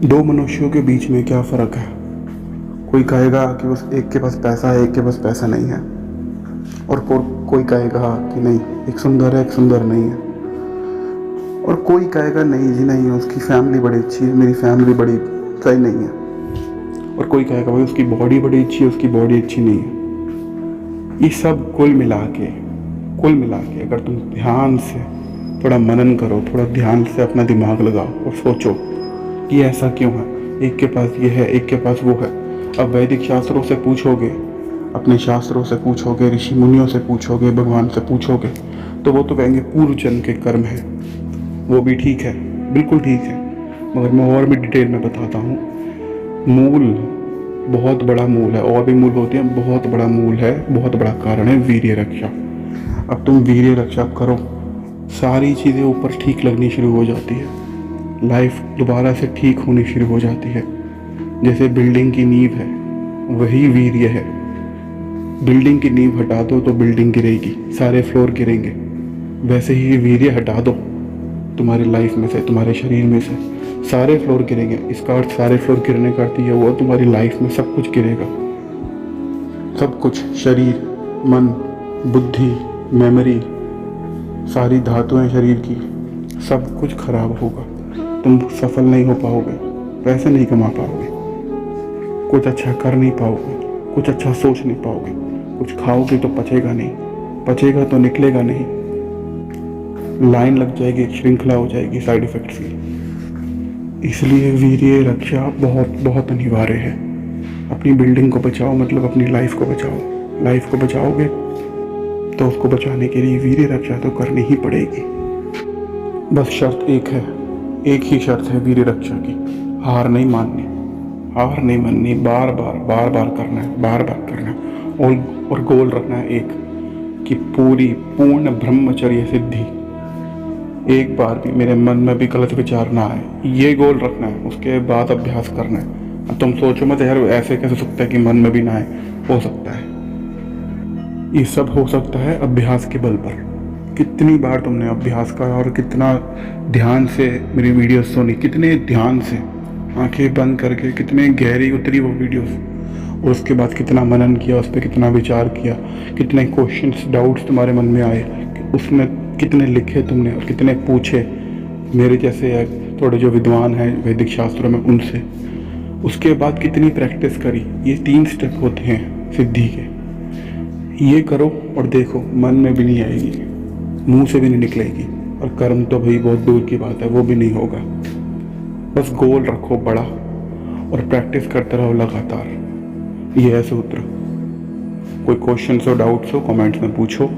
दो मनुष्यों के बीच में क्या फ़र्क है? कोई कहेगा कि बस एक के पास पैसा है, एक के पास पैसा नहीं है, और कोई कहेगा कि नहीं, एक सुंदर है, एक सुंदर नहीं है, और कोई कहेगा नहीं जी नहीं, उसकी फैमिली बड़ी अच्छी है, मेरी फैमिली बड़ी सही नहीं है, और कोई कहेगा भाई उसकी बॉडी बड़ी अच्छी है, उसकी बॉडी अच्छी नहीं है। ये सब कुल मिला के अगर तुम ध्यान से थोड़ा मनन करो, थोड़ा ध्यान से अपना दिमाग लगाओ और सोचो कि ऐसा क्यों है, एक के पास ये है, एक के पास वो है। अब वैदिक शास्त्रों से पूछोगे, अपने शास्त्रों से पूछोगे, ऋषि मुनियों से पूछोगे, भगवान से पूछोगे, तो वो तो कहेंगे पूर्व जन्म के कर्म है। वो भी ठीक है, बिल्कुल ठीक है, मगर मैं और भी डिटेल में बताता हूँ। मूल बहुत बड़ा मूल है, और भी मूल होते हैं, बहुत बड़ा मूल है, बहुत बड़ा कारण है वीर्य रक्षा। अब तुम वीर्य रक्षा करो, सारी चीज़ें ऊपर ठीक लगनी शुरू हो जाती है, लाइफ दोबारा से ठीक होनी शुरू हो जाती है। जैसे बिल्डिंग की नींव है, वही वीर्य है। बिल्डिंग की नींव हटा दो तो बिल्डिंग गिरेगी, सारे फ्लोर गिरेंगे। वैसे ही वीर्य हटा दो तुम्हारी लाइफ में से, तुम्हारे शरीर में से, सारे फ्लोर गिरेंगे। इसका अर्थ सारे फ्लोर गिरने का अर्थ ये हुआ तुम्हारी लाइफ में सब कुछ गिरेगा, सब कुछ, शरीर, मन, बुद्धि, मेमोरी, सारी धातुएं शरीर की, सब कुछ खराब होगा। तुम सफल नहीं हो पाओगे, पैसे नहीं कमा पाओगे, कुछ अच्छा कर नहीं पाओगे, कुछ अच्छा सोच नहीं पाओगे, कुछ खाओगे तो पचेगा नहीं, पचेगा तो निकलेगा नहीं, लाइन लग जाएगी, श्रृंखला हो जाएगी साइड इफेक्ट्स की। इसलिए वीर्य रक्षा बहुत बहुत अनिवार्य है। अपनी बिल्डिंग को बचाओ, मतलब अपनी लाइफ को बचाओ। लाइफ को बचाओगे तो उसको बचाने के लिए वीर्य रक्षा तो करनी ही पड़ेगी। बस शर्त एक है, एक ही शर्त है वीर्य रक्षा की, हार नहीं माननी, हार नहीं माननी, बार बार करना है, बार बार करना है, और गोल रखना है एक, कि पूर्ण ब्रह्मचर्य सिद्धि। एक बार भी मेरे मन में भी गलत विचार ना आए, ये गोल रखना है। उसके बाद अभ्यास करना है। अब तुम सोचो मत यार ऐसे कैसे सकता है कि मन में भी ना आए, हो सकता है, ये सब हो सकता है अभ्यास के बल पर। कितनी बार तुमने अभ्यास करा और कितना ध्यान से मेरी वीडियोस सुनी, कितने ध्यान से आंखें बंद करके कितने गहरी उतरी वो वीडियोस, और उसके बाद कितना मनन किया, उस पर कितना विचार किया, कितने क्वेश्चंस, डाउट्स तुम्हारे मन में आए, उसमें कितने लिखे तुमने और कितने पूछे मेरे जैसे थोड़े जो विद्वान हैं वैदिक शास्त्रों में उनसे। उसके बाद कितनी प्रैक्टिस करी। ये 3 स्टेप होते हैं सिद्धि के। ये करो और देखो, मन में भी नहीं आएगी, मुंह से भी नहीं निकलेगी, और कर्म तो भाई बहुत दूर की बात है, वो भी नहीं होगा। बस गोल रखो बड़ा और प्रैक्टिस करते रहो लगातार। ये है सूत्र। कोई क्वेश्चन हो, डाउट्स हो, कमेंट्स में पूछो।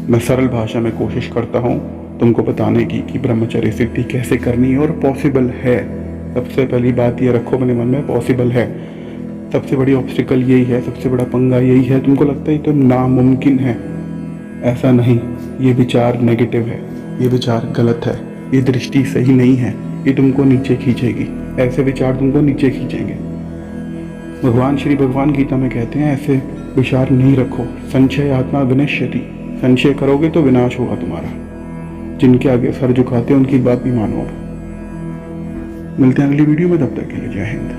मैं सरल भाषा में कोशिश करता हूँ तुमको बताने की कि ब्रह्मचर्य सिद्धि कैसे करनी है, और पॉसिबल है। सबसे पहली बात ये रखो अपने मन में, पॉसिबल है। सबसे बड़ी ऑब्स्टिकल यही है, सबसे बड़ा पंगा यही है। तुमको लगता है तो नामुमकिन है, ऐसा नहीं। ये विचार नेगेटिव है, ये विचार गलत है, ये दृष्टि सही नहीं है, ये तुमको नीचे खींचेगी। ऐसे विचार तुमको नीचे खींचेंगे। भगवान गीता में कहते हैं ऐसे विचार नहीं रखो। संशय आत्मा विनश्यति, संशय करोगे तो विनाश होगा तुम्हारा। जिनके आगे सर झुकाते हैं उनकी बात भी मानो। मिलते हैं अगली वीडियो में, तब तक के लिए जय हिंद।